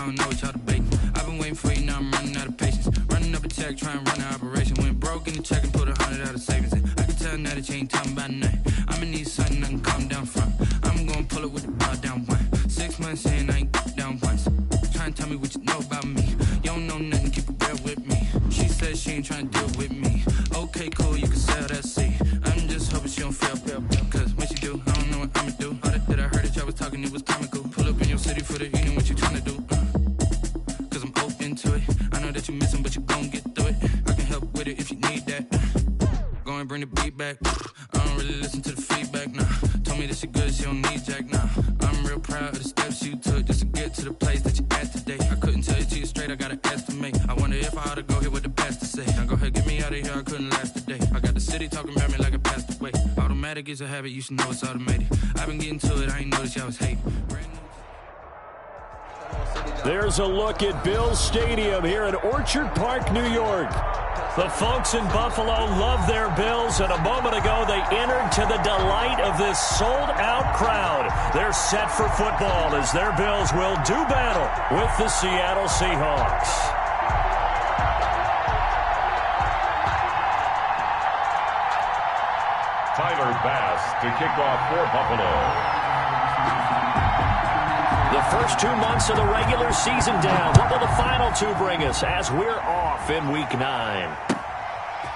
I don't know what y'all debating. I've been waiting for you, now I'm running out of patience. Running up a check, trying to run an operation. Went broke in the check and put 100 out of savings in. I can tell now that you ain't talking about nothing. I'ma need something I can calm down from. I'm gonna pull it with the bar down one. 6 months in, I ain't down once. Trying to tell me what you know about me. You don't know nothing, keep it real with me. She said she ain't trying to deal with me. Okay, cool, you can sell that seat. I'm just hoping she don't fail. Cause when she do, I don't know what I'ma do. All that I heard that y'all was talking, it was comical. Pull up in your city for the evening, what you trying to do? Cause I'm open to it. I know that you missing, but you gon' get through it. I can help with it if you need that. Go and bring the beat back. I don't really listen to the feedback, nah. Told me that she good, she don't need jack, nah. I'm real proud of the steps you took just to get to the place that you at today. I couldn't tell you to you straight, I gotta estimate. I wonder if I ought to go here with the pastor say. Now go ahead, get me out of here, I couldn't last a day. I got the city talking about me like I passed away. Automatic is a habit, you should know it's automated. I've been getting to it, I ain't noticed y'all was hating. There's a look at Bills Stadium here in Orchard Park, New York. The folks in Buffalo love their Bills, and a moment ago they entered to the delight of this sold-out crowd. They're set for football as their Bills will do battle with the Seattle Seahawks. Tyler Bass to kick off for Buffalo. The first 2 months of the regular season down. What will the final 2 bring us as we're off in Week 9?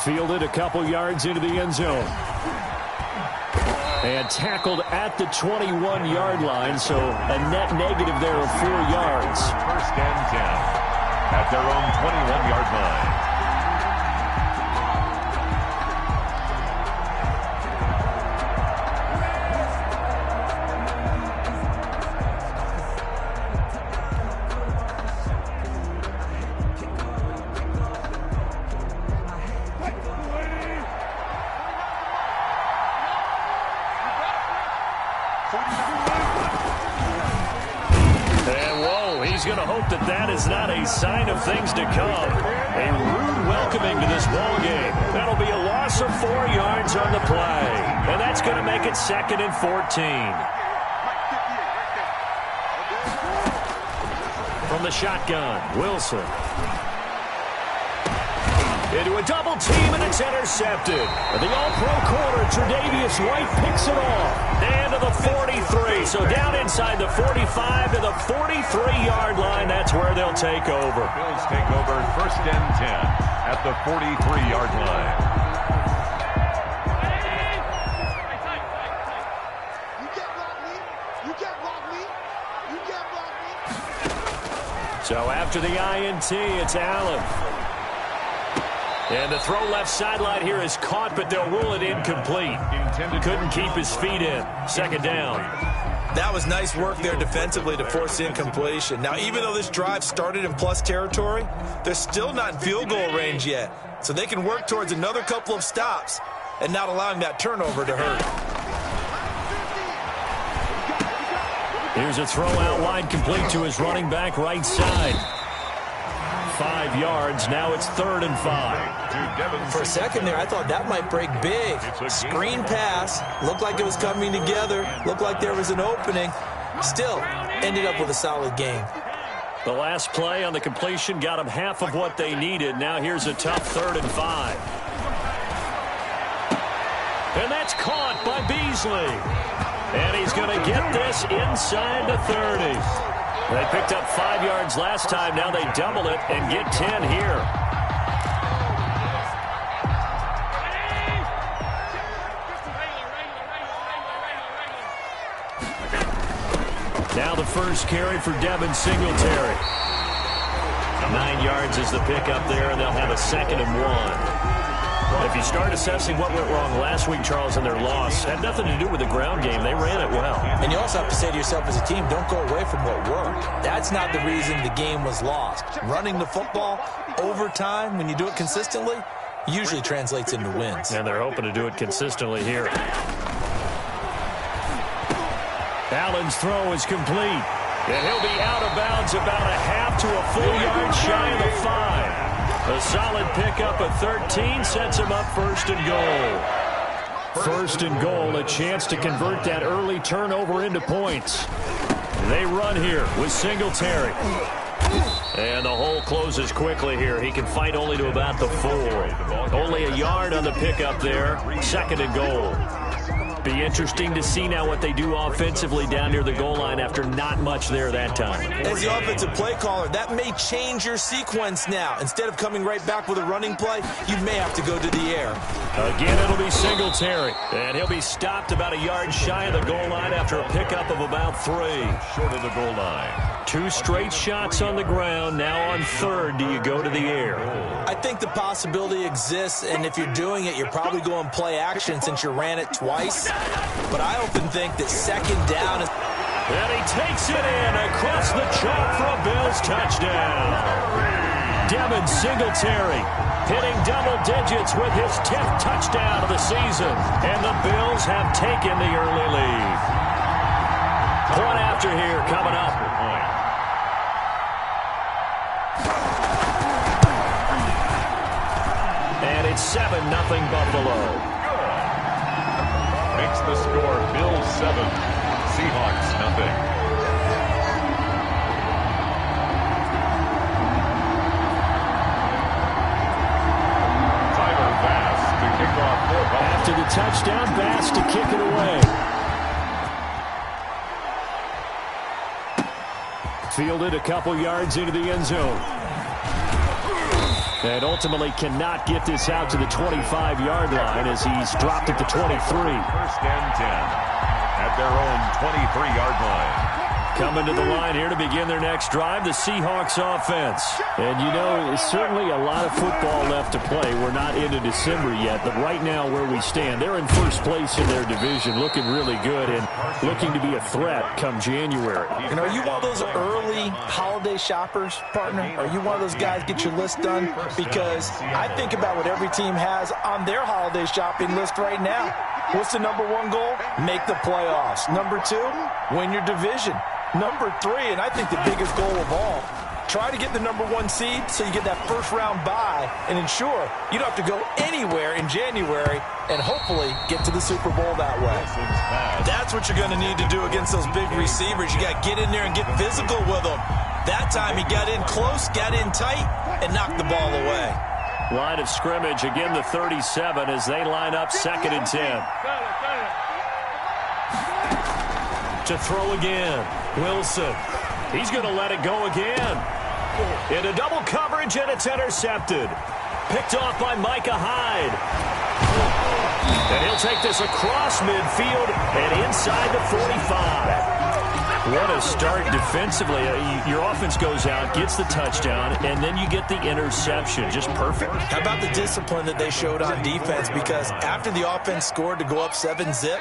Fielded a couple yards into the end zone. And tackled at the 21-yard line, so a net negative there of 4 yards. First and 10 at their own 21-yard line. That is not a sign of things to come. A rude welcoming to this ball game. That'll be a loss of 4 yards on the play. And that's going to make it 2nd and 14. From the shotgun, Wilson. Into a double team, and it's intercepted. The all-pro corner, Tre'Davious White, picks it off. And to the 43. So down inside the 45 to the 43-yard line. That's where they'll take over. Bills take over first and 10 at the 43-yard line. So after the INT, it's Allen. And the throw left sideline here is caught, but they'll rule it incomplete. Couldn't keep his feet in. 2nd down. That was nice work there defensively to force incompletion. Now, even though this drive started in plus territory, they're still not in field goal range yet. So they can work towards another couple of stops and not allowing that turnover to hurt. Here's a throw out wide, complete to his running back right side. 5 yards. Now it's 3rd and 5. For a second there, I thought that might break big. Screen pass. Looked like it was coming together. Looked like there was an opening. Still, ended up with a solid game. The last play on the completion got them half of what they needed. Now here's a tough 3rd and 5. And that's caught by Beasley. And he's going to get this inside the 30. They picked up 5 yards last time. Now they double it and get 10 here. Now the first carry for Devin Singletary. 9 yards is the pickup there, and they'll have a 2nd and 1. If you start assessing what went wrong last week, Charles, in their loss, had nothing to do with the ground game. They ran it well. And you also have to say to yourself as a team, don't go away from what worked. That's not the reason the game was lost. Running the football over time, when you do it consistently, usually translates into wins. And they're hoping to do it consistently here. Allen's throw is complete. And he'll be out of bounds about a half to a full yard shy of the 5. A solid pickup of 13 sets him up 1st and goal. 1st and goal, a chance to convert that early turnover into points. They run here with Singletary. And the hole closes quickly here. He can fight only to about the 4. Only a yard on the pickup there. 2nd and goal. Be interesting to see now what they do offensively down near the goal line after not much there that time. As the offensive play caller, that may change your sequence now. Instead of coming right back with a running play, you may have to go to the air. Again, it'll be Singletary. And he'll be stopped about a yard shy of the goal line after a pickup of about 3. Short of the goal line. 2 straight shots on the ground. Now on 3rd, do you go to the air? I think the possibility exists, and if you're doing it, you're probably going play action since you ran it twice. But I often think that 2nd down is... And he takes it in across the chalk for a Bills touchdown. Devin Singletary hitting double digits with his 10th touchdown of the season. And the Bills have taken the early lead. Point after here coming up. And it's 7-0 Buffalo. Makes the score Bills 7, Seahawks nothing. Tyler Bass to kick off for Buffalo. After the touchdown, Bass to kick it away. Fielded a couple yards into the end zone. And ultimately cannot get this out to the 25-yard line as he's dropped at the 23. 1st and 10 at their own 23-yard line. Coming to the line here to begin their next drive, the Seahawks offense. And, you know, there's certainly a lot of football left to play. We're not into December yet, but right now where we stand, they're in first place in their division, looking really good and looking to be a threat come January. And are you one of those early holiday shoppers, partner? Are you one of those guys get your list done? Because I think about what every team has on their holiday shopping list right now. What's the number 1 goal? Make the playoffs. Number 2, win your division. Number 3, and I think the biggest goal of all, try to get the number 1 seed so you get that first-round bye and ensure you don't have to go anywhere in January and hopefully get to the Super Bowl that way. That's what you're going to need to do against those big receivers. You got to get in there and get physical with them. That time he got in close, got in tight, and knocked the ball away. Line of scrimmage, again the 37 as they line up 2nd and 10. To throw again. Wilson. He's going to let it go again. Into double coverage, and it's intercepted. Picked off by Micah Hyde. And he'll take this across midfield and inside the 45. What a start defensively. Your offense goes out, gets the touchdown, and then you get the interception. Just perfect. How about the discipline that they showed on defense? Because after the offense scored to go up 7-zip,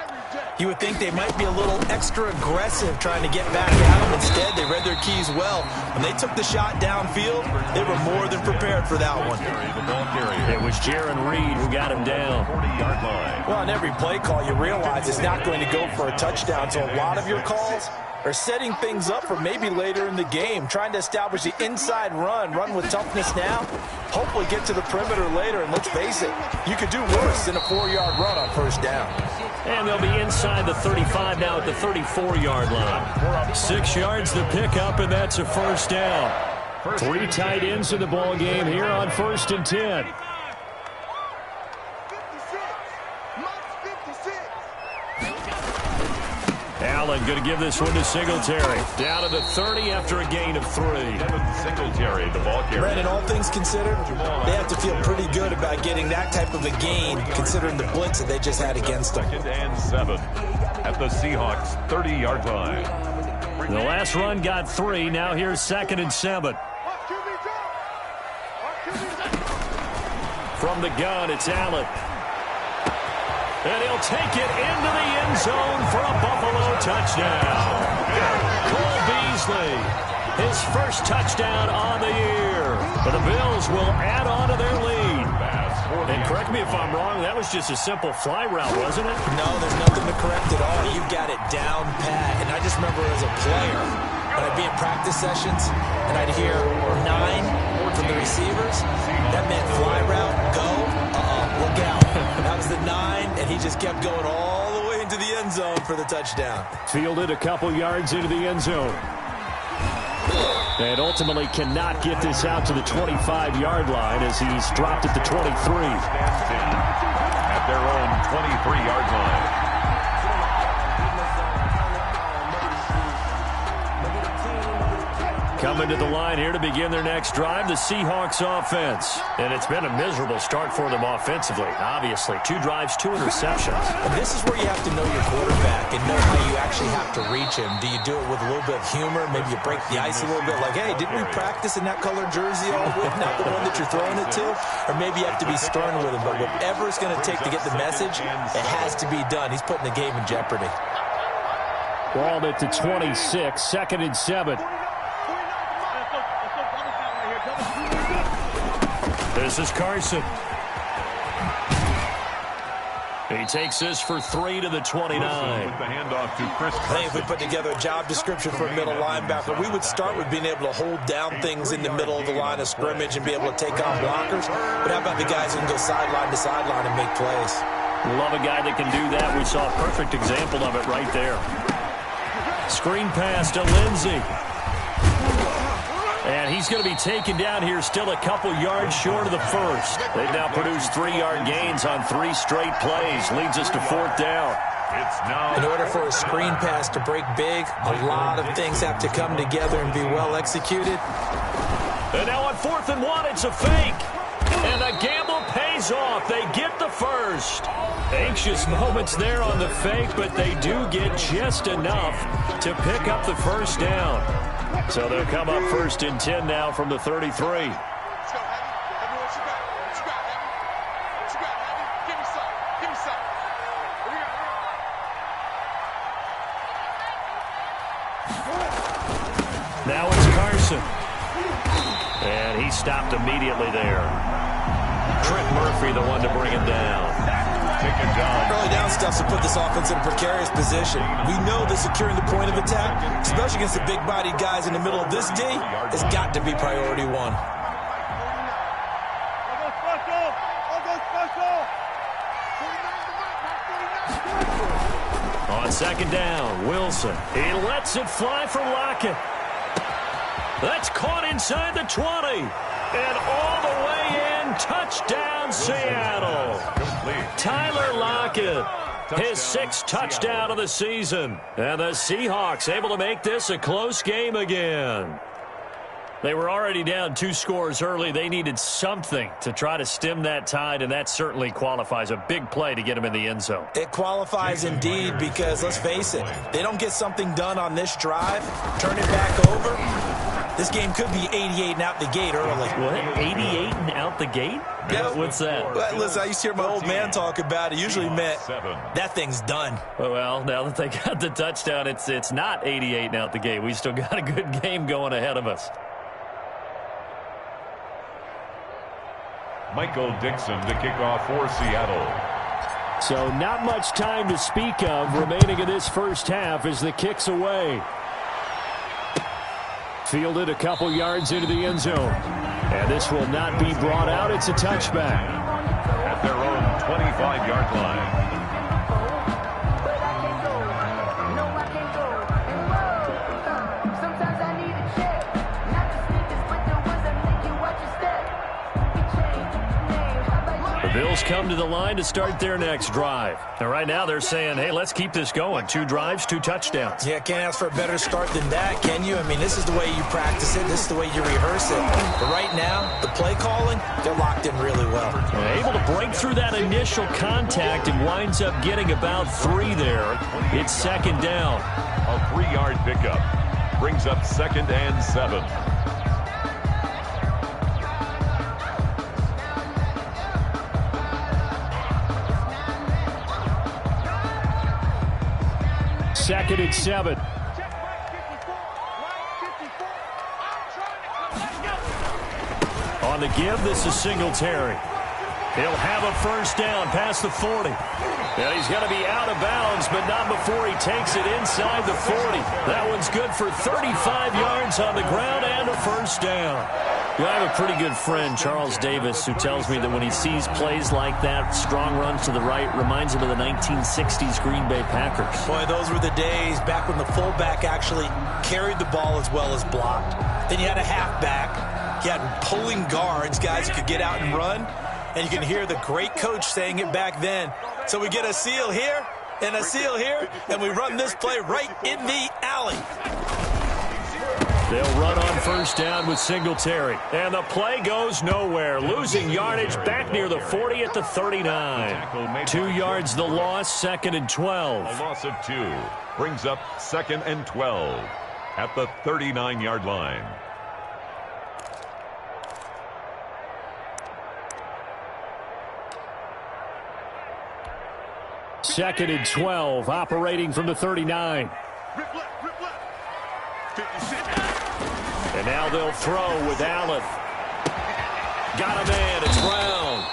you would think they might be a little extra aggressive trying to get back at them. Instead, they read their keys well. When they took the shot downfield, they were more than prepared for that one. It was Jaron Reed who got him down. 40-yard line. Well, on every play call, you realize it's not going to go for a touchdown. So a lot of your calls are setting things up for maybe later in the game, trying to establish the inside run with toughness now, hopefully get to the perimeter later, and let's face it, you could do worse than a 4-yard run on 1st down. And they'll be inside the 35 now at the 34-yard line. 6 yards to pick up, and that's a 1st down. 3 tight ends in the ball game here on 1st and 10. Allen going to give this one to Singletary. Down to the 30 after a gain of 3. Singletary, the ball carrier. Brandon, all things considered, they have to feel pretty good about getting that type of a gain, considering the blitz that they just had against them. 2nd and 7 at the Seahawks 30-yard line. The last run got 3. Now here's 2nd and 7. From the gun, it's Allen. And he'll take it into the end zone for a Buffalo touchdown. Cole Beasley, his first touchdown on the year. But the Bills will add on to their lead. And correct me if I'm wrong, that was just a simple fly route, wasn't it? No, there's nothing to correct at all. You've got it down pat. And I just remember as a player, when I'd be in practice sessions, and I'd hear 9 from the receivers, that meant fly route, go, look out. That was the 9, and he just kept going all the way into the end zone for the touchdown. Fielded a couple yards into the end zone. And ultimately cannot get this out to the 25-yard line as he's dropped at the 23. At their own 23-yard line. Coming to the line here to begin their next drive, the Seahawks offense. And it's been a miserable start for them offensively, obviously. 2 drives, 2 interceptions. And this is where you have to know your quarterback and know how you actually have to reach him. Do you do it with a little bit of humor? Maybe you break the ice a little bit like, hey, didn't we practice in that colored jersey all week, not the one that you're throwing it to? Or maybe you have to be stern with him. But whatever it's going to take to get the message, it has to be done. He's putting the game in jeopardy. Ball at the 26, 2nd and 7. This is Carson. He takes this for 3 to the 29. With the handoff to Chris. I think if we put together a job description for a middle linebacker, we would start with being able to hold down things in the middle of the line of scrimmage and be able to take on blockers. But how about the guys who can go sideline to sideline and make plays? Love a guy that can do that. We saw a perfect example of it right there. Screen pass to Lindsey. And he's going to be taken down here still a couple yards short of the first. They've now produced 3-yard gains on 3 straight plays. Leads us to 4th down. In order for a screen pass to break big, a lot of things have to come together and be well executed. And now on 4th and 1, it's a fake. And the gamble pays off. They get the first. Anxious moments there on the fake, but they do get just enough to pick up the first down. So they'll come up 1st and 10 now from the 33. Now it's Carson. And he stopped immediately there. Trent Murphy, the one to bring him down. Early down stuff to put this offense in a precarious position. We know that securing the point of attack, especially against the big-bodied guys in the middle of this D, has got to be priority 1. On 2nd down, Wilson. He lets it fly for Lockett. That's caught inside the 20. And all the way in, touchdown Seattle. Tyler Lockett, his 6th touchdown of the season. And the Seahawks able to make this a close game again. They were already down 2 scores early. They needed something to try to stem that tide, and that certainly qualifies. A big play to get him in the end zone. It qualifies indeed because, let's face it, they don't get something done on this drive, turn it back over, this game could be 88 and out the gate early. What? 88 and out the gate? Yeah. What's that? Well, listen, I used to hear my old man talk about it. Usually meant that thing's done. Well, now that they got the touchdown, it's not 88 and out the gate. We still got a good game going ahead of us. Michael Dixon to kick off for Seattle. So not much time to speak of remaining in this first half as the kick's away. Fielded a couple yards into the end zone. And this will not be brought out. It's a touchback. At their own 25-yard line. The Bills come to the line to start their next drive. And right now they're saying, hey, let's keep this going. 2 drives, 2 touchdowns. Yeah, can't ask for a better start than that, can you? I mean, this is the way you practice it. This is the way you rehearse it. But right now, the play calling, they're locked in really well. Able to break through that initial contact and winds up getting about 3 there. It's 2nd down. A 3-yard pickup. Brings up 2nd and 7. Second and 7. On the give, this is Singletary. He'll have a first down past the 40. And he's going to be out of bounds, but not before he takes it inside the 40. That one's good for 35 yards on the ground and a first down. I have a pretty good friend, Charles Davis, who tells me that when he sees plays like that, strong runs to the right, reminds him of the 1960s Green Bay Packers. Boy, those were the days back when the fullback actually carried the ball as well as blocked. Then you had a halfback. You had pulling guards, guys who could get out and run. And you can hear the great coach saying it back then. So we get a seal here and a seal here, and we run this play right in the alley. They'll run on first down with Singletary. And the play goes nowhere. Losing yardage back near the 40 at the 39. 2 yards the loss, 2nd and 12. A loss of 2 brings up 2nd and 12 at the 39-yard line. Second and 12, operating from the 39. And now they'll throw with Allen. Got a man, it's Brown.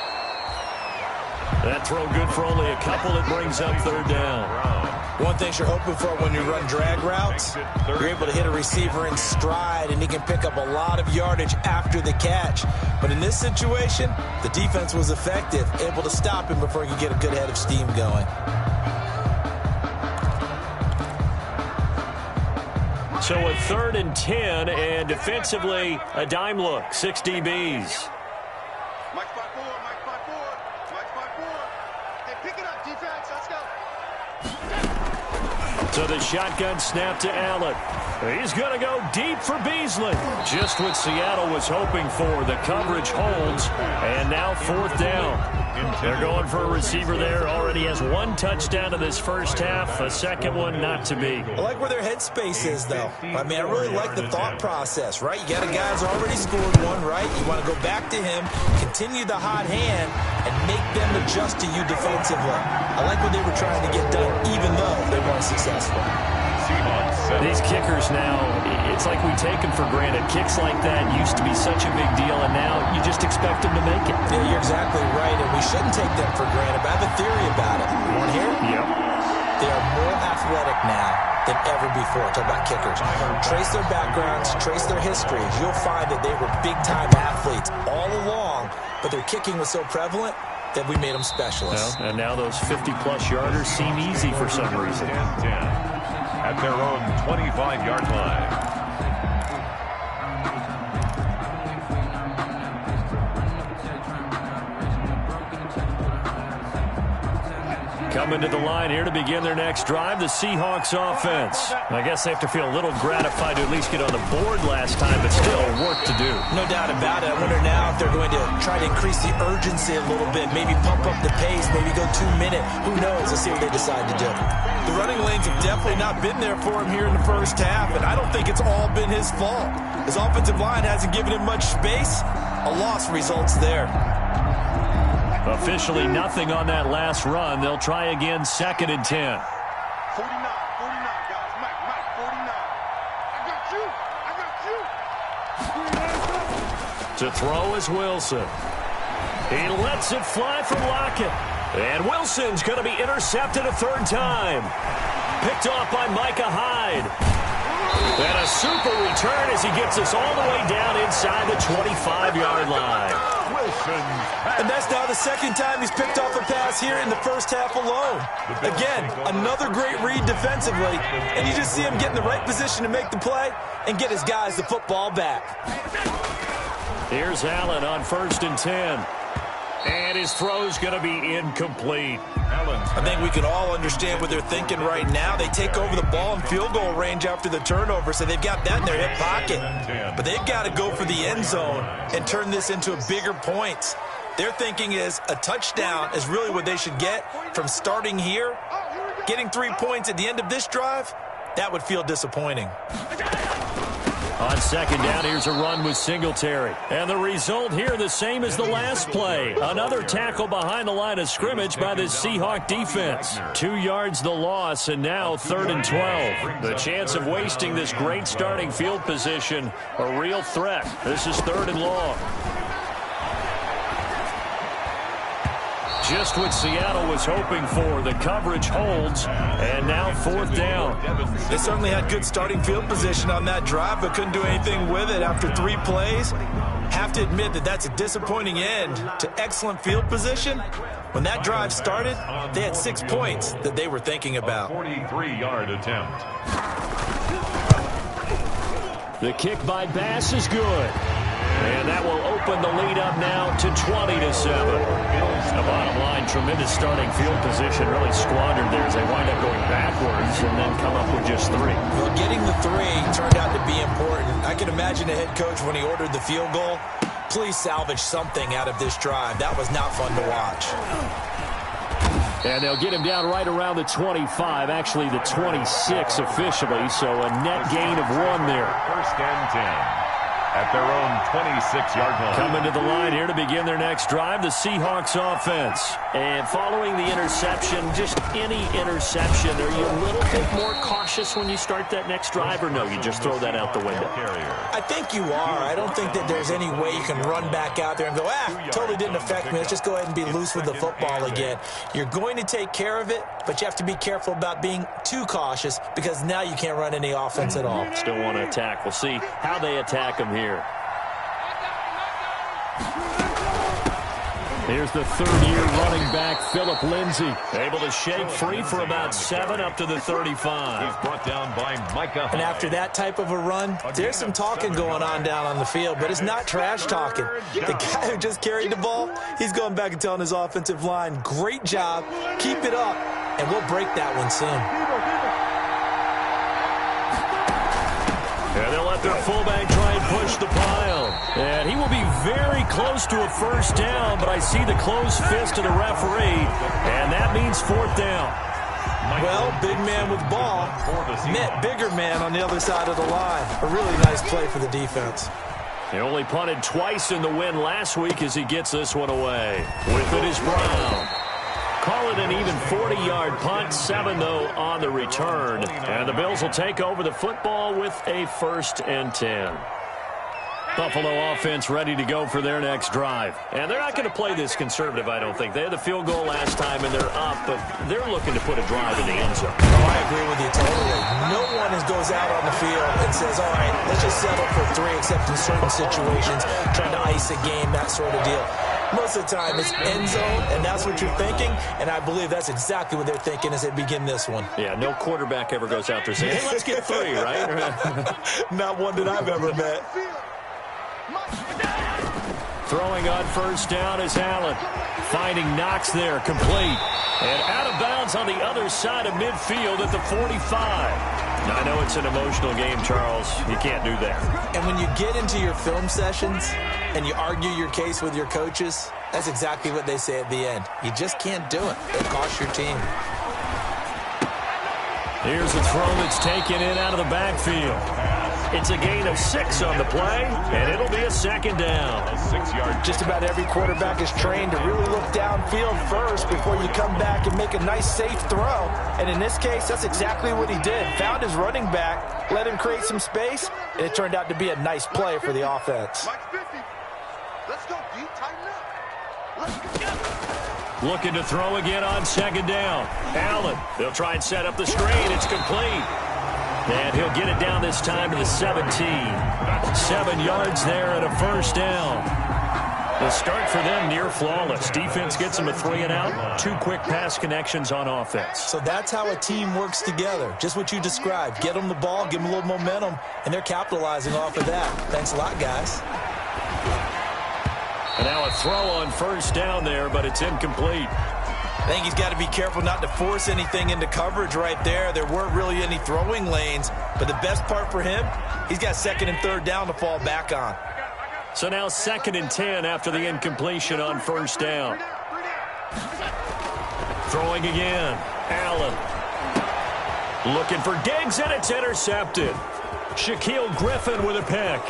That throw good for only a couple. It brings up 3rd down. One thing you're hoping for when you run drag routes, you're able to hit a receiver in stride, and he can pick up a lot of yardage after the catch. But in this situation, the defense was effective, able to stop him before he could get a good head of steam going. So a 3rd and 10, and defensively, a dime look, 6 DBs. Mike 5-4, Mike 5-4, Mike 5-4. Hey, pick it up, defense, let's go. So the shotgun snap to Allen. He's going to go deep for Beasley. Just what Seattle was hoping for. The coverage holds, and now 4th down. They're going for a receiver there. Already has 1 touchdown in this first half. A second one not to be. I like where their headspace is, though. I mean, I really like the thought process, right? You got a guy who's already scored 1, right? You want to go back to him, continue the hot hand, and make them adjust to you defensively. I like what they were trying to get done, even though they weren't successful. These kickers now, it's like we take them for granted. Kicks like that used to be such a big deal, and now you just expect them to make it. Yeah, you're exactly right, and we shouldn't take them for granted. But I have a theory about it. You want to hear it? Yep. They are more athletic now than ever before. Talk about kickers. Trace their backgrounds, trace their histories. You'll find that they were big-time athletes all along, but their kicking was so prevalent that we made them specialists. Well, and now those 50-plus yarders seem easy for some reason. 10 at their own 25-yard line. Coming to the line here to begin their next drive, the Seahawks offense. I guess they have to feel a little gratified to at least get on the board last time, but still work to do. No doubt about it. I wonder now if they're going to try to increase the urgency a little bit, maybe pump up the pace, maybe go 2-minute. Who knows? Let's see what they decide to do. The running lanes have definitely not been there for him here in the first half, and I don't think it's all been his fault. His offensive line hasn't given him much space. A loss results there. Officially nothing on that last run. They'll try again, 2nd and 10. 49, guys. Mike, 49. I got you. To throw is Wilson. He lets it fly from Lockett. And Wilson's going to be intercepted a 3rd time. Picked off by Micah Hyde. And a super return as he gets us all the way down inside the 25-yard line. And that's now the 2nd time he's picked off a pass here in the first half alone. Again, another great read defensively, and you just see him get in the right position to make the play and get his guys the football back. Here's Allen on 1st and 10. And his throw's going to be incomplete. I think we can all understand what they're thinking right now. They take over the ball in field goal range after the turnover, so they've got that in their hip pocket. But they've got to go for the end zone and turn this into a bigger point. Their thinking is a touchdown is really what they should get from starting here. Getting 3 points at the end of this drive, that would feel disappointing. On 2nd down, here's a run with Singletary. And the result here the same as the last play. Another tackle behind the line of scrimmage by the Seahawk defense. 2 yards the loss, and now 3rd and 12. The chance of wasting this great starting field position, a real threat. This is 3rd and long. Just what Seattle was hoping for. The coverage holds, and now 4th down. They certainly had good starting field position on that drive, but couldn't do anything with it after 3 plays. Have to admit that that's a disappointing end to excellent field position. When that drive started, they had 6 points that they were thinking about. 43-yard attempt. The kick by Bass is good. And that will open the lead up now to 20-7. The bottom line, tremendous starting field position, really squandered there as they wind up going backwards and then come up with just 3. Well, getting the 3 turned out to be important. I can imagine the head coach when he ordered the field goal. Please salvage something out of this drive. That was not fun to watch. And they'll get him down right around the 25, actually the 26 officially, so a net gain of 1 there. 1st and 10. At their own 26-yard line. Coming to the line here to begin their next drive, the Seahawks offense. And following the interception, just any interception, are you a little bit more cautious when you start that next drive, or no, you just throw that out the window? I think you are. I don't think that there's any way you can run back out there and go, totally didn't affect me. Let's just go ahead and be loose with the football again. You're going to take care of it, but you have to be careful about being too cautious because now you can't run any offense at all. Still want to attack. We'll see how they attack them here. Here's the 3rd-year running back, Phillip Lindsay. Able to shake free for about 7 up to the 35. He's brought down by Micah. And after that type of a run, there's some talking going on down on the field, but it's not trash talking. The guy who just carried the ball, he's going back and telling his offensive line, great job, keep it up, and we'll break that one soon. And they'll let their fullback try and push the pile. And he will be very close to a 1st down, but I see the closed fist of the referee, and that means 4th down. Well, big man with ball met bigger man on the other side of the line. A really nice play for the defense. He only punted twice in the win last week as he gets this one away. With it is Brown. Call it an even 40-yard punt, 7, though, on the return. And the Bills will take over the football with a 1st and 10. Buffalo offense ready to go for their next drive. And they're not going to play this conservative, I don't think. They had the field goal last time, and they're up, but they're looking to put a drive in the end zone. Oh, I agree with you totally. No one goes out on the field and says, all right, let's just settle for 3, except in certain situations, trying to ice a game, that sort of deal. Most of the time, it's end zone, and that's what you're thinking, and I believe that's exactly what they're thinking as they begin this one. Yeah, no quarterback ever goes out there saying, hey, let's get 3, right? Not one that I've ever met. Throwing on 1st down is Allen. Finding Knox there, complete. And out of bounds on the other side of midfield at the 45. I know it's an emotional game, Charles. You can't do that. And when you get into your film sessions and you argue your case with your coaches, that's exactly what they say at the end. You just can't do it. It'll cost your team. Here's a throw that's taken in out of the backfield. It's a gain of 6 on the play, and it'll be a 2nd down. 6-yard. Just about every quarterback is trained to really look downfield first before you come back and make a nice, safe throw. And in this case, that's exactly what he did. Found his running back, let him create some space, and it turned out to be a nice play for the offense. Let's go deep, tighten up. Let's go. Looking to throw again on 2nd down. Allen, they'll try and set up the screen. It's complete. And he'll get it down this time to the 17. 7 yards there and a 1st down. The start for them near flawless. Defense gets them a 3 and out. 2 quick pass connections on offense. So that's how a team works together. Just what you described. Get them the ball, give them a little momentum, and they're capitalizing off of that. Thanks a lot, guys. And now a throw on 1st down there, but it's incomplete. I think he's got to be careful not to force anything into coverage right there. There weren't really any throwing lanes, but the best part for him, he's got 2nd and 3rd down to fall back on. So now 2nd and 10 after the incompletion on 1st down. Throwing again. Allen. Looking for Diggs, and it's intercepted. Shaquille Griffin with a pick.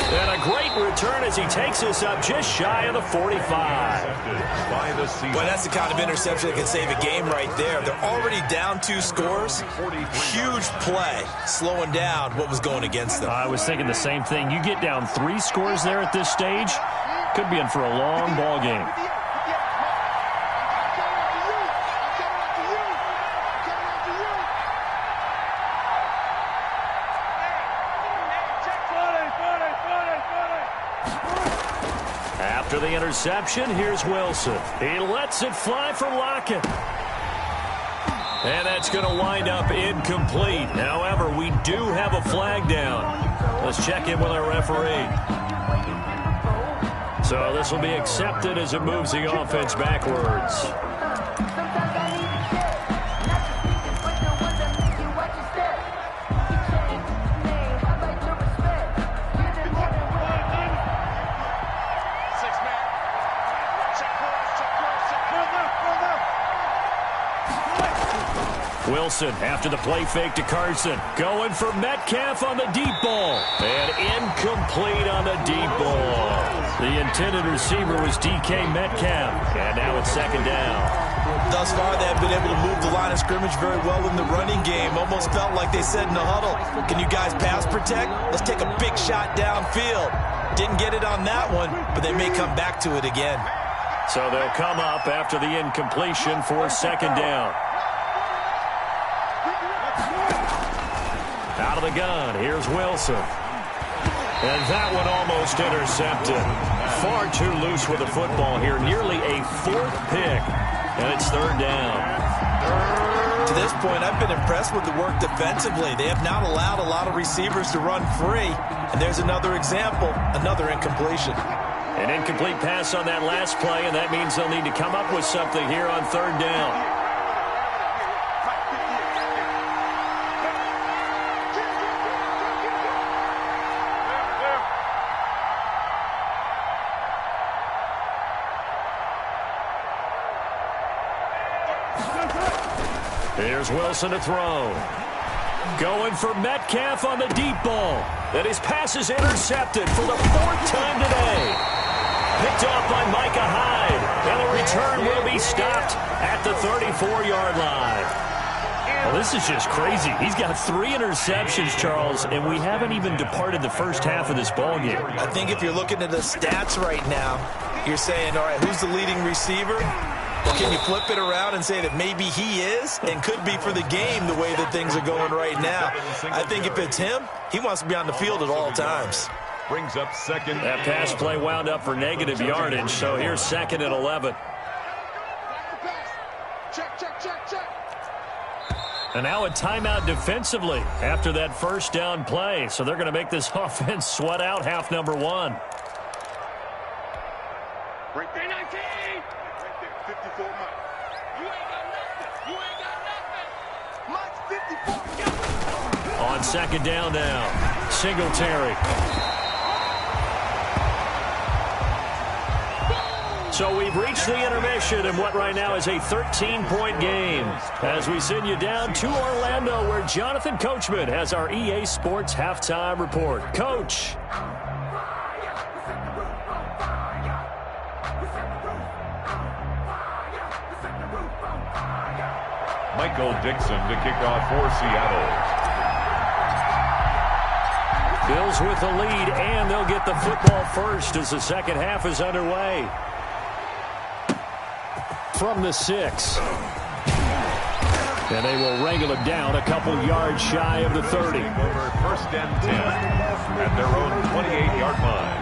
And a great return as he takes us up just shy of the 45. Well, that's the kind of interception that can save a game right there. They're already down 2 scores. Huge play, slowing down what was going against them. I was thinking the same thing. You get down 3 scores there at this stage, could be in for a long ball game. After the interception, here's Wilson. He lets it fly for Lockett. And that's going to wind up incomplete. However, we do have a flag down. Let's check in with our referee. So this will be accepted as it moves the offense backwards. Wilson after the play fake to Carson. Going for Metcalf on the deep ball. And incomplete on the deep ball. The intended receiver was DK Metcalf. And now it's second down. Thus far, they have been able to move the line of scrimmage very well in the running game. Almost felt like they said in the huddle, can you guys pass protect? Let's take a big shot downfield. Didn't get it on that one, but they may come back to it again. So they'll come up after the incompletion for second down. Out of the gun, here's Wilson. And that one almost intercepted. Far too loose with the football here. Nearly a fourth pick. And it's third down. To this point, I've been impressed with the work defensively. They have not allowed a lot of receivers to run free. And there's another example, another incompletion. An incomplete pass on that last play, and that means they'll need to come up with something here on third down. Here's Wilson to throw. Going for Metcalf on the deep ball. And his pass is intercepted for the fourth time today. Picked off by Micah Hyde. And the return will be stopped at the 34-yard line. Well, this is just crazy. He's got 3 interceptions, Charles, and we haven't even departed the first half of this ballgame. I think if you're looking at the stats right now, you're saying, all right, who's the leading receiver? Well, can you flip it around and say that maybe he is and could be for the game the way that things are going right now? I think if it's him, he wants to be on the field at all times. Brings up second. That pass play wound up for negative yardage, so here's second and 11. And now a timeout defensively after that first down play. So they're going to make this offense sweat out half number one. Right there, 19. Right there, 54 Mike. You ain't got nothing. You ain't got nothing. Mike's 54. On second down now, Singletary. So we've reached the intermission in what right now is a 13-point game as we send you down to Orlando where Jonathan Coachman has our EA Sports halftime report. Coach. Michael Dixon to kick off for Seattle. Bills with the lead, and they'll get the football first as the second half is underway. From the 6. And they will wrangle it down a couple yards shy of the 30. First and 10 at their own 28-yard line.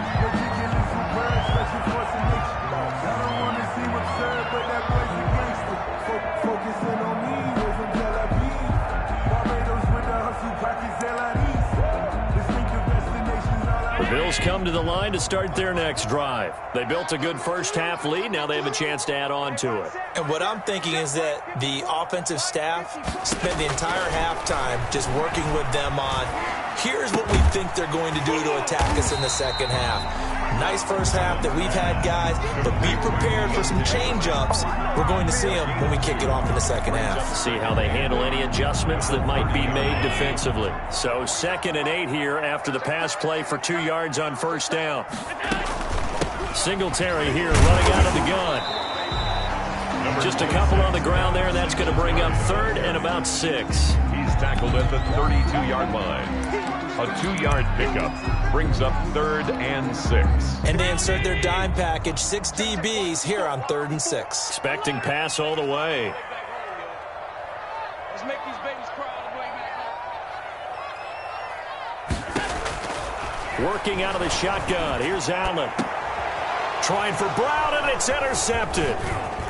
The Bills come to the line to start their next drive. They built a good first half lead. Now they have a chance to add on to it. And what I'm thinking is that the offensive staff spent the entire halftime just working with them on, here's what we think they're going to do to attack us in the second half. Nice first half that we've had, guys, but be prepared for some change-ups. We're going to see them when we kick it off in the second half. See how they handle any adjustments that might be made defensively. So 2nd and 8 here after the pass play for 2 yards on first down. Singletary here running out of the gun. Just a couple on the ground there, and that's going to bring up 3rd and about 6. He's tackled at the 32-yard line. A 2-yard pickup brings up 3rd and 6. And they insert their dime package, 6 DBs here on 3rd and 6. Expecting pass all the way. Let's make these babies cry all the way back home. Working out of the shotgun. Here's Allen. Trying for Brown, and it's intercepted.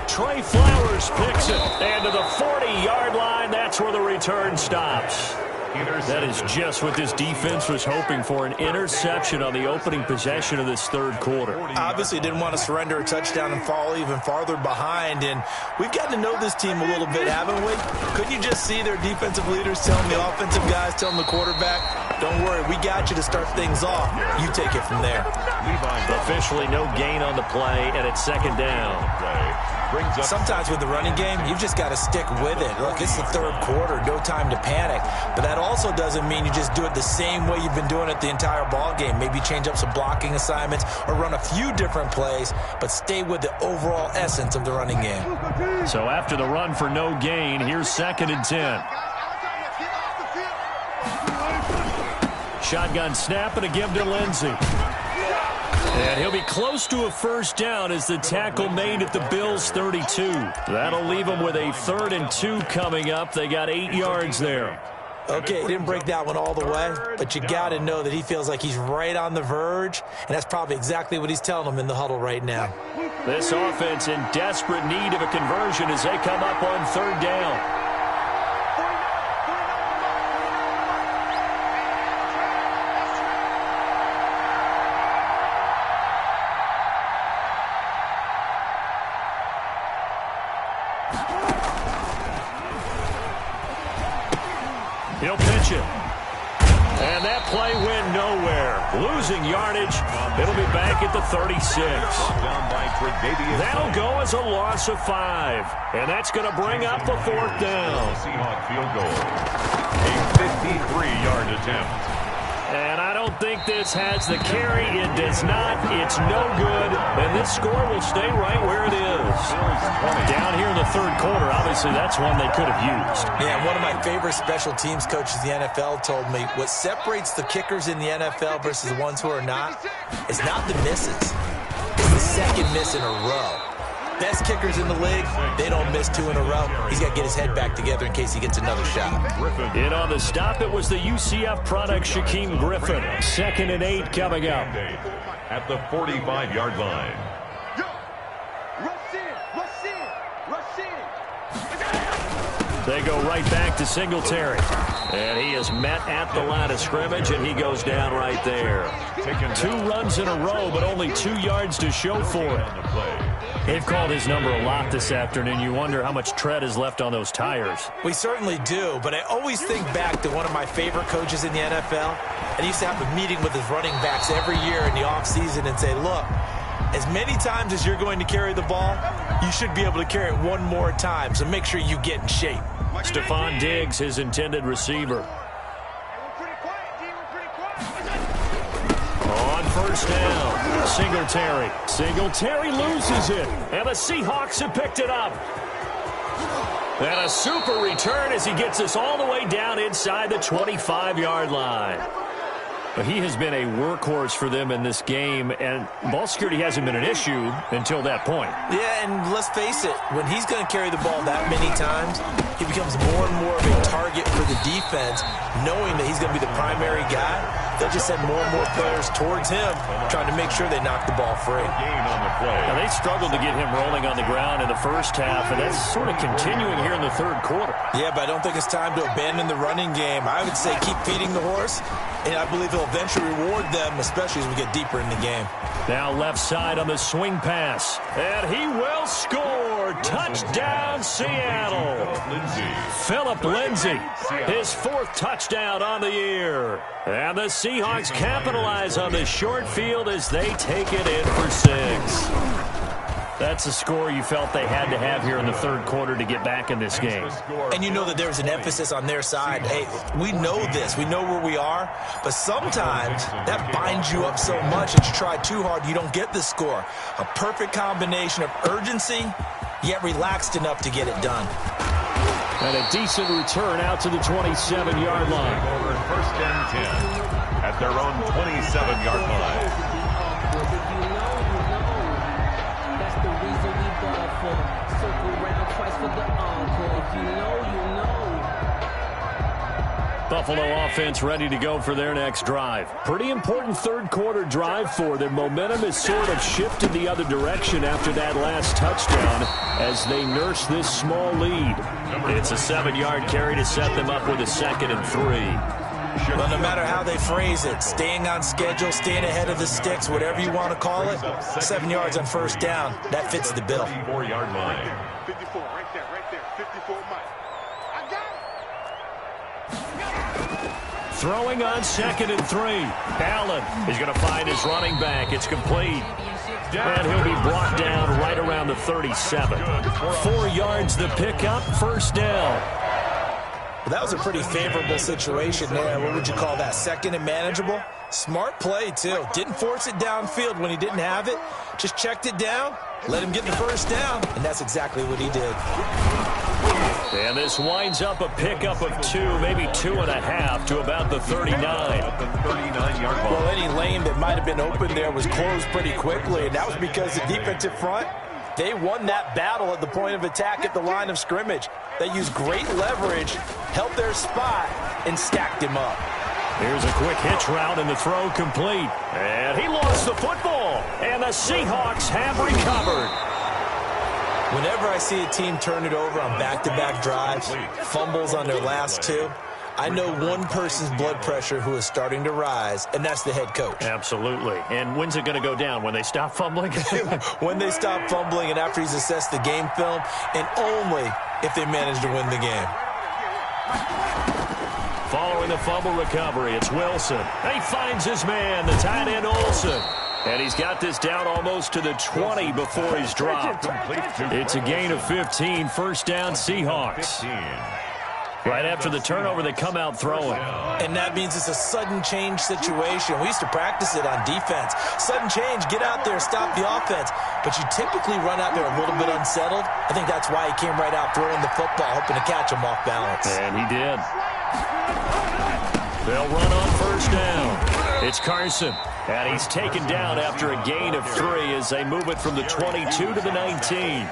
Trey Flowers picks it. And to the 40-yard line, that's where the return stops. That is just what this defense was hoping for, an interception on the opening possession of this third quarter. Obviously didn't want to surrender a touchdown and fall even farther behind, and we've gotten to know this team a little bit, haven't we? Couldn't you just see their defensive leaders telling the offensive guys, telling the quarterback, don't worry, we got you to start things off. You take it from there. Officially no gain on the play, and it's second down. Sometimes with the running game, you've just got to stick with it. Look, it's the third quarter, no time to panic. But that also doesn't mean you just do it the same way you've been doing it the entire ball game. Maybe change up some blocking assignments or run a few different plays, but stay with the overall essence of the running game. So after the run for no gain, here's 2nd and 10. Shotgun snap and a give to Lindsey. And he'll be close to a first down as the tackle made at the Bills' 32. That'll leave them with a 3rd and 2 coming up. They got 8 yards there. Okay, he didn't break that one all the way, but you got to know that he feels like he's right on the verge, and that's probably exactly what he's telling them in the huddle right now. This offense in desperate need of a conversion as they come up on 3rd down. He'll pitch it. And that play went nowhere. Losing yardage. It'll be back at the 36. That'll go as a loss of 5. And that's going to bring up the 4th down. Seahawks field goal. A 53-yard attempt. And I don't think this has the carry. It does not. It's no good. And this score will stay right where it is. Down here in the third quarter, obviously that's one they could have used. Yeah, one of my favorite special teams coaches in the NFL told me what separates the kickers in the NFL versus the ones who are not is not the misses. It's the second miss in a row. Best kickers in the league, they don't miss 2 in a row. He's got to get his head back together in case he gets another shot. In on the stop, it was the UCF product, Shaquem Griffin. 2nd and 8 coming up. At the 45-yard line. They go right back to Singletary. And he is met at the line of scrimmage, and he goes down right there. 2 runs in a row, but only 2 yards to show for it. They've called his number a lot this afternoon. You wonder how much tread is left on those tires. We certainly do, but I always think back to one of my favorite coaches in the NFL. And he used to have a meeting with his running backs every year in the offseason and say, look, as many times as you're going to carry the ball, you should be able to carry it one more time, so make sure you get in shape. Stephon Diggs, his intended receiver. On first down, Singletary. Singletary loses it, and the Seahawks have picked it up. And a super return as he gets us all the way down inside the 25-yard line. But he has been a workhorse for them in this game, and ball security hasn't been an issue until that point. Yeah, and let's face it, when he's going to carry the ball that many times, he becomes more and more of a target for the defense, knowing that he's going to be the primary guy. They'll just send more and more players towards him, trying to make sure they knock the ball free. Now, they struggled to get him rolling on the ground in the first half, and that's sort of continuing here in the third quarter. Yeah, but I don't think it's time to abandon the running game. I would say keep feeding the horse, and I believe he'll eventually reward them, especially as we get deeper in the game. Now left side on the swing pass, and he will score. Touchdown, Seattle. Phillip Lindsay, his 4th touchdown on the year. And the Seahawks capitalize on the short field as they take it in for 6. That's a score you felt they had to have here in the third quarter to get back in this game. And you know that there's an emphasis on their side. Hey, we know this. We know where we are. But sometimes that binds you up so much that you try too hard, you don't get the score. A perfect combination of urgency, yet relaxed enough to get it done. And a decent return out to the 27-yard line. Over 1st and 10 at their own 27-yard line. Buffalo offense ready to go for their next drive. Pretty important third-quarter drive for them. Momentum has sort of shifted the other direction after that last touchdown as they nurse this small lead. It's a 7-yard carry to set them up with a 2nd and 3. Well, no matter how they phrase it, staying on schedule, staying ahead of the sticks, whatever you want to call it, 7 yards on first down, that fits the bill. 54-yard line. 54, right there, 54 miles. I got it! Throwing on 2nd and 3. Allen is going to find his running back. It's complete. And he'll be brought down right around the 37. 4 yards the pickup, first down. Well, that was a pretty favorable situation there. What would you call that? 2nd and manageable? Smart play, too. Didn't force it downfield when he didn't have it. Just checked it down, let him get the first down, and that's exactly what he did. And this winds up a pickup of 2, maybe 2.5 to about the 39. Well, any lane that might have been open there was closed pretty quickly, and that was because the defensive front, they won that battle at the point of attack at the line of scrimmage. They used great leverage, held their spot, and stacked him up. Here's a quick hitch route, and the throw complete. And he lost the football, and the Seahawks have recovered. Whenever I see a team turn it over on back-to-back drives, fumbles on their last 2, I know one person's blood pressure who is starting to rise, and that's the head coach. Absolutely. And when's it going to go down? When they stop fumbling? When they stop fumbling and after he's assessed the game film, and only if they manage to win the game. Following the fumble recovery, it's Wilson. He finds his man, the tight end Olsen. And he's got this down almost to the 20 before he's dropped. It's a gain of 15, first down Seahawks. Right after the turnover, they come out throwing. And that means it's a sudden change situation. We used to practice it on defense. Sudden change, get out there, stop the offense. But you typically run out there a little bit unsettled. I think that's why he came right out throwing the football, hoping to catch him off balance. And he did. They'll run on first down. It's Carson. And he's taken down after a gain of 3 as they move it from the 22 to the 19.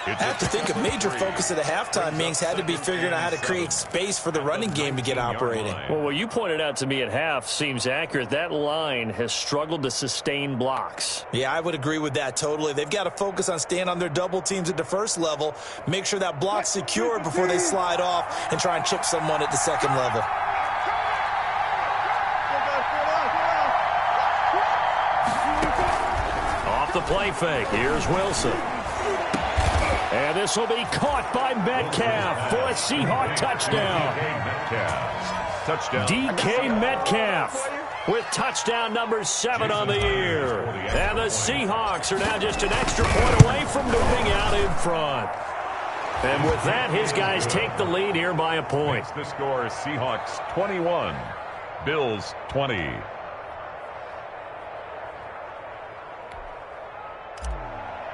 I have to think a major focus of the halftime meetings had to be figuring out how to create space for the running game to get operating. Well, what you pointed out to me at half seems accurate. That line has struggled to sustain blocks. Yeah, I would agree with that totally. They've got to focus on staying on their double teams at the first level, make sure that block's secured before they slide off and try and chip someone at the second level. Off the play fake, here's Wilson. And this will be caught by Metcalf for a Seahawk touchdown. DK Metcalf with touchdown number 7 on the year. And the Seahawks are now just an extra point away from moving out in front. And with that, his guys take the lead here by a point. The score is Seahawks 21, Bills 20.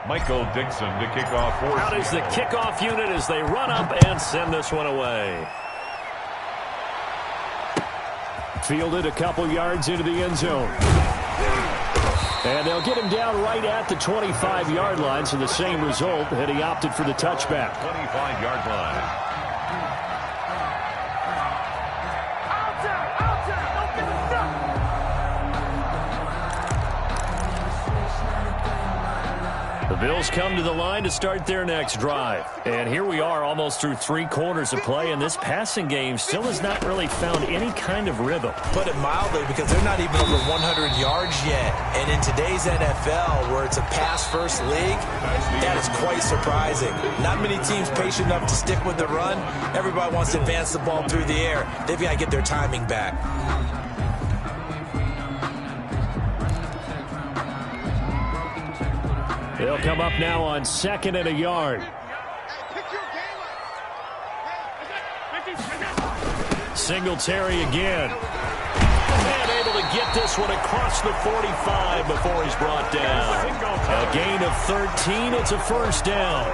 Michael Dixon to kick off for Out is the kickoff unit as they run up and send this one away. Fielded a couple yards into the end zone. And they'll get him down right at the 25-yard line, so the same result, and he opted for the touchback. 25-yard line. The Bills come to the line to start their next drive. And here we are almost through 3 quarters of play, and this passing game still has not really found any kind of rhythm. Put it mildly, because they're not even over 100 yards yet. And in today's NFL, where it's a pass-first league, that is quite surprising. Not many teams patient enough to stick with the run. Everybody wants to advance the ball through the air. They've got to get their timing back. They'll come up now on 2nd and a yard. Singletary again. And able to get this one across the 45 before he's brought down. A gain of 13. It's a first down.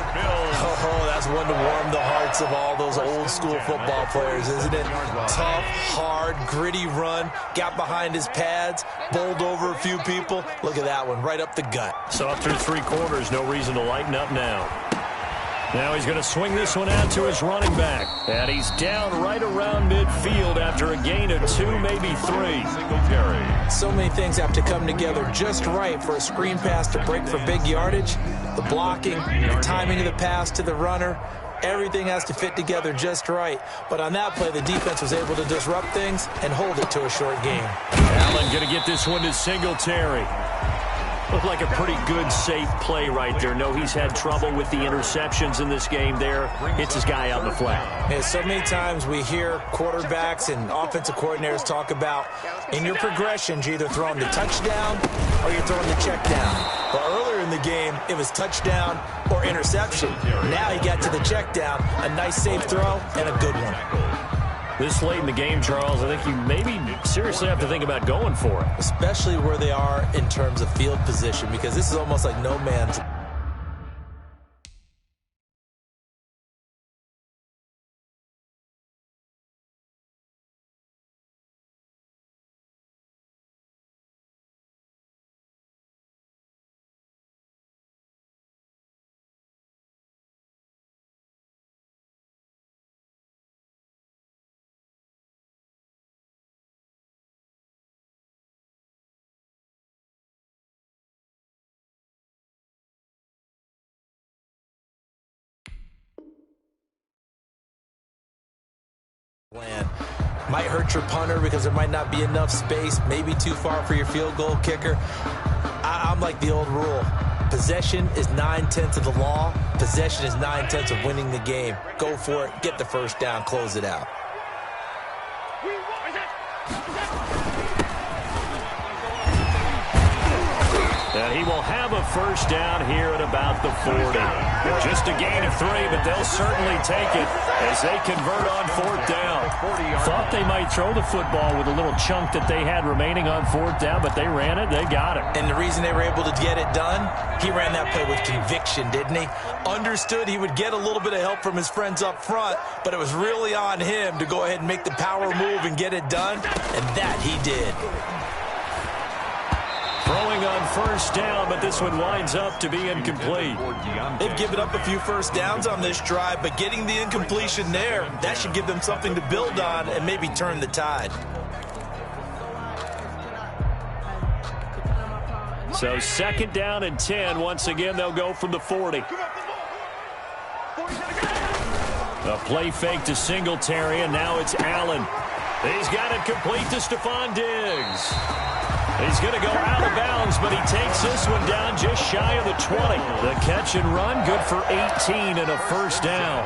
Oh, that's one to warm the hearts of all those old school football players, isn't it? Tough, hard, gritty run. Got behind his pads, bowled over a few people. Look at that one, right up the gut. So up through 3 quarters, no reason to lighten up now. Now he's going to swing this one out to his running back. And he's down right around midfield after a gain of 2, maybe 3. So many things have to come together just right for a screen pass to break for big yardage. The blocking, the timing of the pass to the runner, everything has to fit together just right. But on that play, the defense was able to disrupt things and hold it to a short gain. Allen going to get this one to Singletary. Looked like a pretty good, safe play right there. No, he's had trouble with the interceptions in this game there. Hits his guy out in the flat. Yeah, so many times we hear quarterbacks and offensive coordinators talk about in your progressions, you're either throwing the touchdown or you're throwing the check down. But earlier in the game, it was touchdown or interception. Now he got to the check down, a nice safe throw, and a good one. This late in the game, Charles, I think you maybe seriously have to think about going for it. Especially where they are in terms of field position, because this is almost like no man's. Might hurt your punter because there might not be enough space, maybe too far for your field goal kicker. I'm like the old rule. Possession is 9/10 of the law. Possession is 9/10 of winning the game. Go for it, get the first down, close it out. And he will have a first down here at about the 40. Just a gain of 3, but they'll certainly take it as they convert on 4th down. Thought they might throw the football with a little chunk that they had remaining on 4th down, but they ran it, they got it. And the reason they were able to get it done, he ran that play with conviction, didn't he? Understood he would get a little bit of help from his friends up front, but it was really on him to go ahead and make the power move and get it done, and that he did. Throwing on first down, but this one winds up to be incomplete. They've given up a few first downs on this drive, but getting the incompletion there, that should give them something to build on and maybe turn the tide. So 2nd down and 10. Once again, they'll go from the 40. A play fake to Singletary, and now it's Allen. He's got it complete to Stephon Diggs. He's going to go out of bounds, but he takes this one down just shy of the 20. The catch and run, good for 18 and a first down.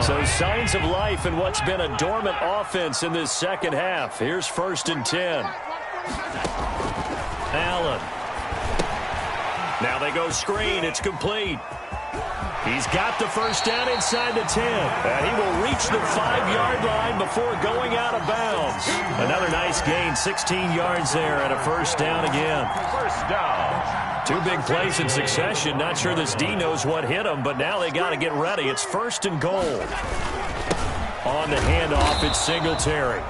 So signs of life in what's been a dormant offense in this second half. Here's 1st and 10. Allen. Now they go screen. It's complete. He's got the first down inside the 10. And he will reach the 5-yard line before going out of bounds. Another nice gain, 16 yards there, and a first down again. First down. 2 big plays in succession. Not sure this D knows what hit him, but now they got to get ready. It's 1st and goal. On the handoff, it's Singletary.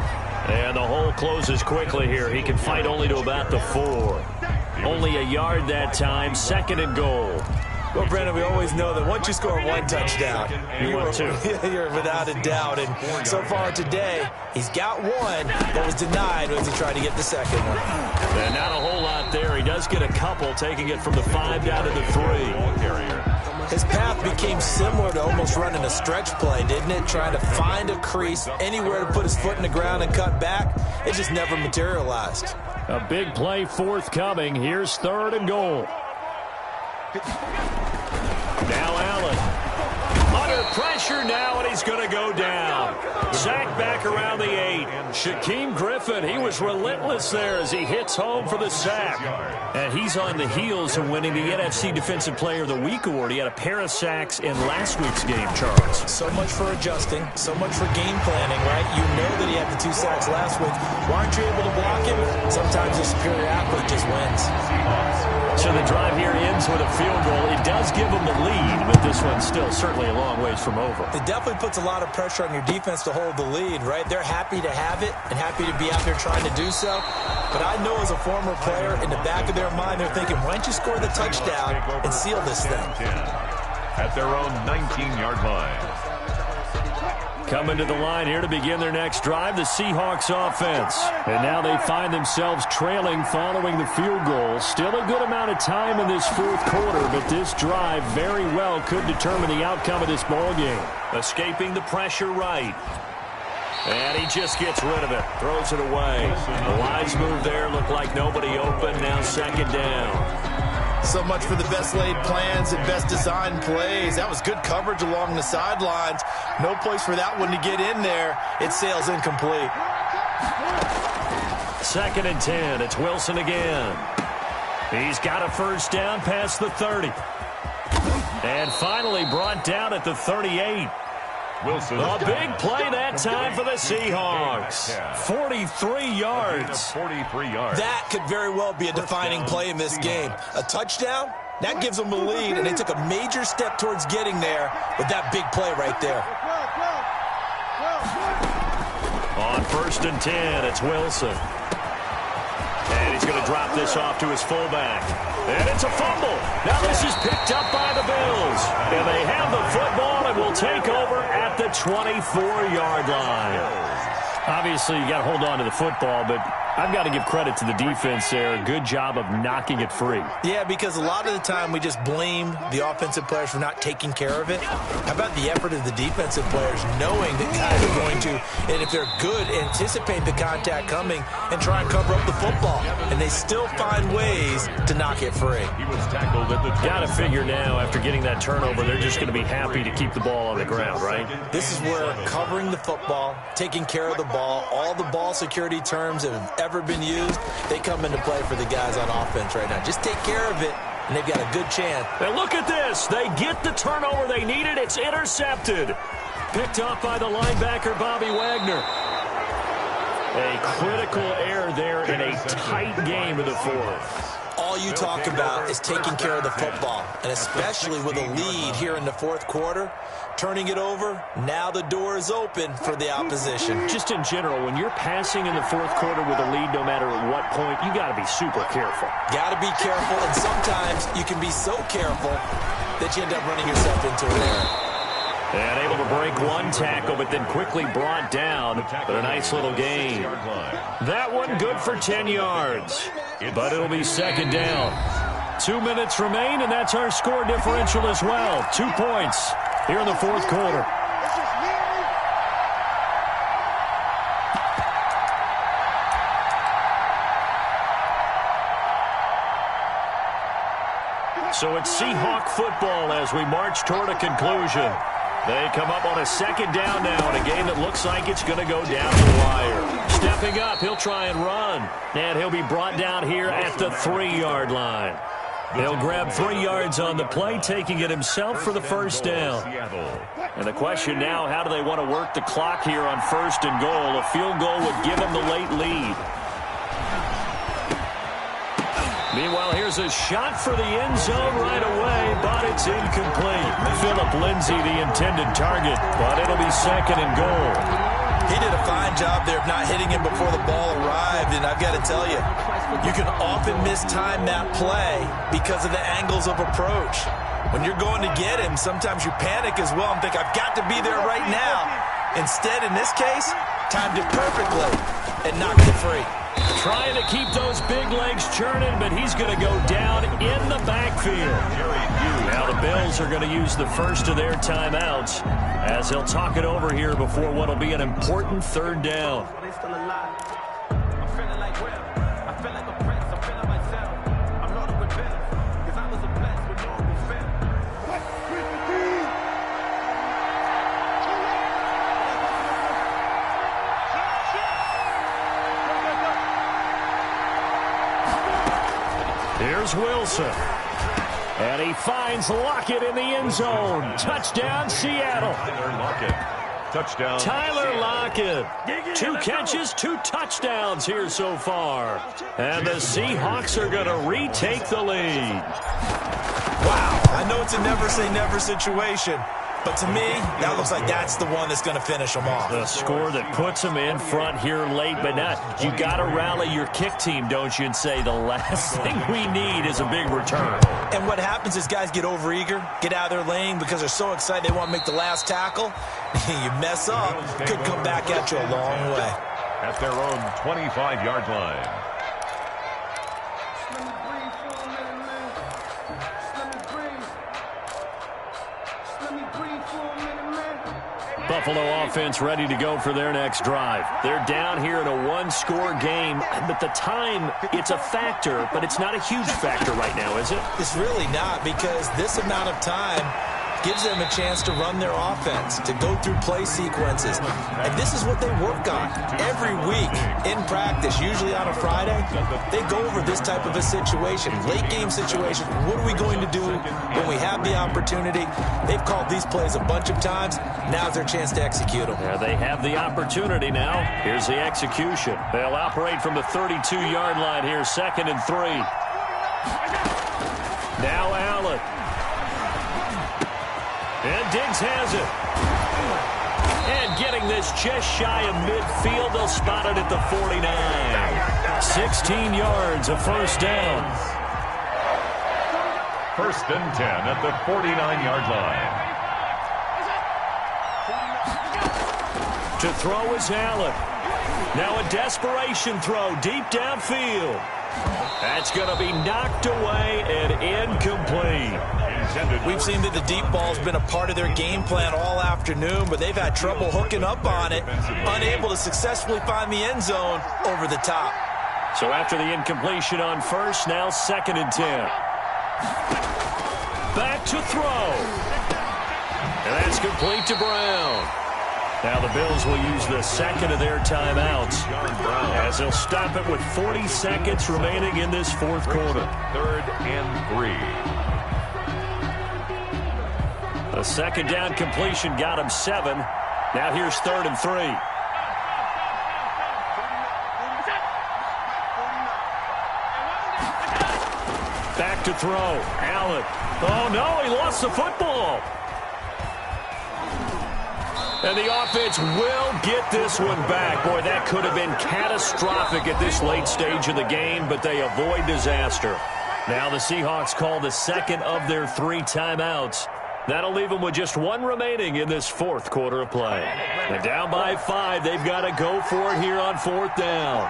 And the hole closes quickly here. He can fight only to about the 4. Only a yard that time, 2nd and goal. Well, Brandon, we always know that once you score 1 touchdown, you want 2. You're without a doubt. And so far today, he's got 1 that was denied as he tried to get the 2nd one. And not a whole lot there. He does get a couple, taking it from the 5 down to the 3. His path became similar to almost running a stretch play, didn't it? Trying to find a crease, anywhere to put his foot in the ground and cut back. It just never materialized. A big play forthcoming. Here's 3rd and goal. Now Allen. Under pressure now, and he's going to go down. Sacked back around the 8. Shaquem Griffin, he was relentless there as he hits home for the sack. And he's on the heels of winning the NFC Defensive Player of the Week award. He had a pair of sacks in last week's game, Charles. So much for adjusting, so much for game planning, right? You know that he had the 2 sacks last week. Why aren't you able to block him? Sometimes the superior athlete just wins. So the drive here ends with a field goal. It does give them the lead, but this one's still certainly a long ways from over. It definitely puts a lot of pressure on your defense to hold the lead, right? They're happy to have it and happy to be out there trying to do so. But I know as a former player, in the back of their mind, they're thinking, why don't you score the touchdown and seal this thing? at their own 19-yard line. Coming to the line here to begin their next drive, the Seahawks offense. And now they find themselves trailing following the field goal. Still a good amount of time in this fourth quarter, but this drive very well could determine the outcome of this ball game. Escaping the pressure right. And he just gets rid of it. Throws it away. The wise move there. Looked like nobody open. Now second down. So much for the best laid plans and best designed plays. That was good coverage along the sidelines. No place for that one to get in there. It sails incomplete. Second and 10. It's Wilson again. He's got a first down past the 30. And finally brought down at the 38. Wilson. A big play that time for the Seahawks. 43 yards. 43 yards. That could very well be a defining play in this game. A touchdown, that gives them a lead, and they took a major step towards getting there with that big play right there. On first and 10, it's Wilson. And he's going to drop this off to his fullback. And it's a fumble. Now this is picked up by the Bills. And they have the football and will take over at the 24-yard line. Obviously, you got to hold on to the football, but I've got to give credit to the defense there. Good job of knocking it free. Yeah, because a lot of the time we just blame the offensive players for not taking care of it. How about the effort of the defensive players knowing that guys are going to, and if they're good, anticipate the contact coming and try and cover up the football. And they still find ways to knock it free. He was tackled at the got to figure now, after getting that turnover, they're just going to be happy to keep the ball on the ground, right? This is where covering the football, taking care of the ball, all the ball security terms that have ever been used, they come into play for the guys on offense right now. Just take care of it, and they've got a good chance. And look at this. They get the turnover they needed. It's intercepted. Picked up by the linebacker, Bobby Wagner. A critical error there in a tight game of the fourth. All you talk about is taking care of the football, and especially with a lead here in the fourth quarter, turning it over, now the door is open for the opposition. Just in general, when you're passing in the fourth quarter with a lead, no matter at what point, you got to be super careful. Got to be careful, and sometimes you can be so careful that you end up running yourself into an error. And able to break one tackle, but then quickly brought down. But a nice little gain. That one good for 10 yards. But it'll be second down. 2 minutes remain, and that's our score differential as well. 2 points here in the fourth quarter. So it's Seahawk football as we march toward a conclusion. They come up on a second down now in a game that looks like it's going to go down the wire. Stepping up, he'll try and run. And he'll be brought down here at the 3-yard line. He'll grab 3 yards on the play, taking it himself for the first down. And the question now, how do they want to work the clock here on first and goal? A field goal would give them the late lead. Meanwhile, here's a shot for the end zone right away, but it's incomplete. Phillip Lindsay, the intended target, but it'll be second and goal. He did a fine job there of not hitting him before the ball arrived, and I've got to tell you, you can often mistime that play because of the angles of approach. When you're going to get him, sometimes you panic as well and think, I've got to be there right now. Instead, in this case, timed it perfectly and knocked it free. Trying to keep those big legs churning, but he's going to go down in the backfield. Now the Bills are going to use the first of their timeouts as they'll talk it over here before what will be an important third down. Here's Wilson. And he finds Lockett in the end zone. Touchdown, Seattle. Touchdown. Tyler Lockett. 2 catches, 2 touchdowns here so far. And the Seahawks are going to retake the lead. Wow. I know it's a never say never situation, But to me, that looks like that's the one that's going to finish them off. The score that puts them in front here late, but not. You got to rally your kick team, don't you, and say the last thing we need is a big return. And what happens is guys get overeager, get out of their lane because they're so excited they want to make the last tackle. You mess up, could come back at you a long way. At their own 25-yard line. Buffalo offense ready to go for their next drive. They're down here in a one-score game, but the time, it's a factor, but it's not a huge factor right now, is it? It's really not, because this amount of time gives them a chance to run their offense, to go through play sequences. And this is what they work on every week in practice, usually on a Friday. They go over this type of a situation, late game situation. What are we going to do when we have the opportunity? They've called these plays a bunch of times. Now's their chance to execute them. Yeah, they have the opportunity now. Here's the execution. They'll operate from the 32-yard line here, 2nd and 3. Now Allen. And Diggs has it. And getting this just shy of midfield, they'll spot it at the 49. 16 yards, a first down. 1st and 10 at the 49-yard line. To throw is Allen. Now a desperation throw deep downfield. That's going to be knocked away and incomplete. We've seen that the deep ball's been a part of their game plan all afternoon, but they've had trouble hooking up on it, unable to successfully find the end zone over the top. So after the incompletion on first, now 2nd and 10. Back to throw. And that's complete to Brown. Now the Bills will use the second of their timeouts as they'll stop it with 40 seconds remaining in this fourth quarter. 3rd and 3. A second down completion got him 7. Now here's 3rd and 3. Back to throw. Allen. Oh, no, he lost the football. And the offense will get this one back. Boy, that could have been catastrophic at this late stage of the game, but they avoid disaster. Now the Seahawks call the second of their 3 timeouts. That'll leave them with just 1 remaining in this fourth quarter of play. And down by 5, they've got to go for it here on 4th down.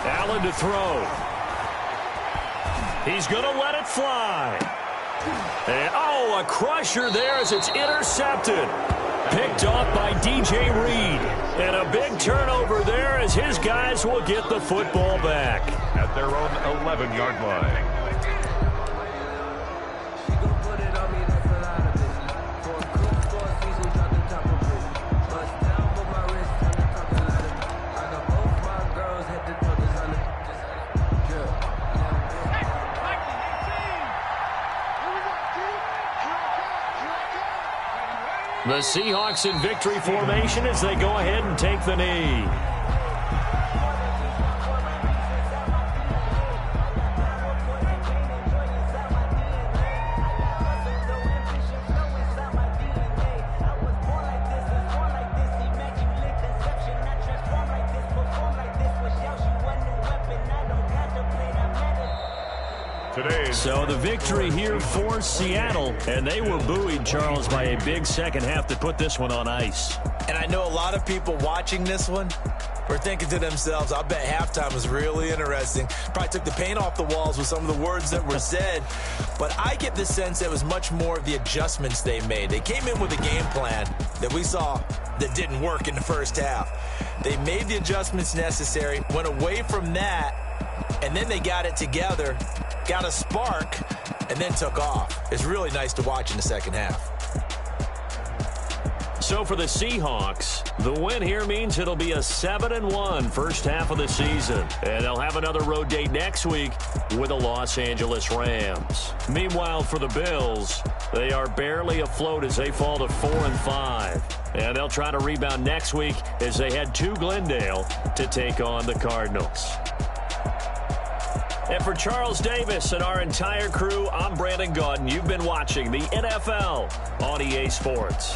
Allen to throw. He's going to let it fly. And, oh, a crusher there as it's intercepted. Picked off by DJ Reed. And a big turnover there as his guys will get the football back. At their own 11-yard line. The Seahawks in victory formation as they go ahead and take the knee. So the victory here for Seattle, and they were buoyed, Charles, by a big second half to put this one on ice. And I know a lot of people watching this one were thinking to themselves, I bet halftime was really interesting. Probably took the paint off the walls with some of the words that were said. But I get the sense it was much more of the adjustments they made. They came in with a game plan that we saw that didn't work in the first half. They made the adjustments necessary, went away from that, and then they got it together, got a spark, and then took off. It's really nice to watch in the second half. So for the Seahawks, the win here means it'll be a 7-1 first half of the season. And they'll have another road date next week with the Los Angeles Rams. Meanwhile, for the Bills, they are barely afloat as they fall to 4-5. And they'll try to rebound next week as they head to Glendale to take on the Cardinals. And for Charles Davis and our entire crew, I'm Brandon Gaudin. You've been watching the NFL on EA Sports.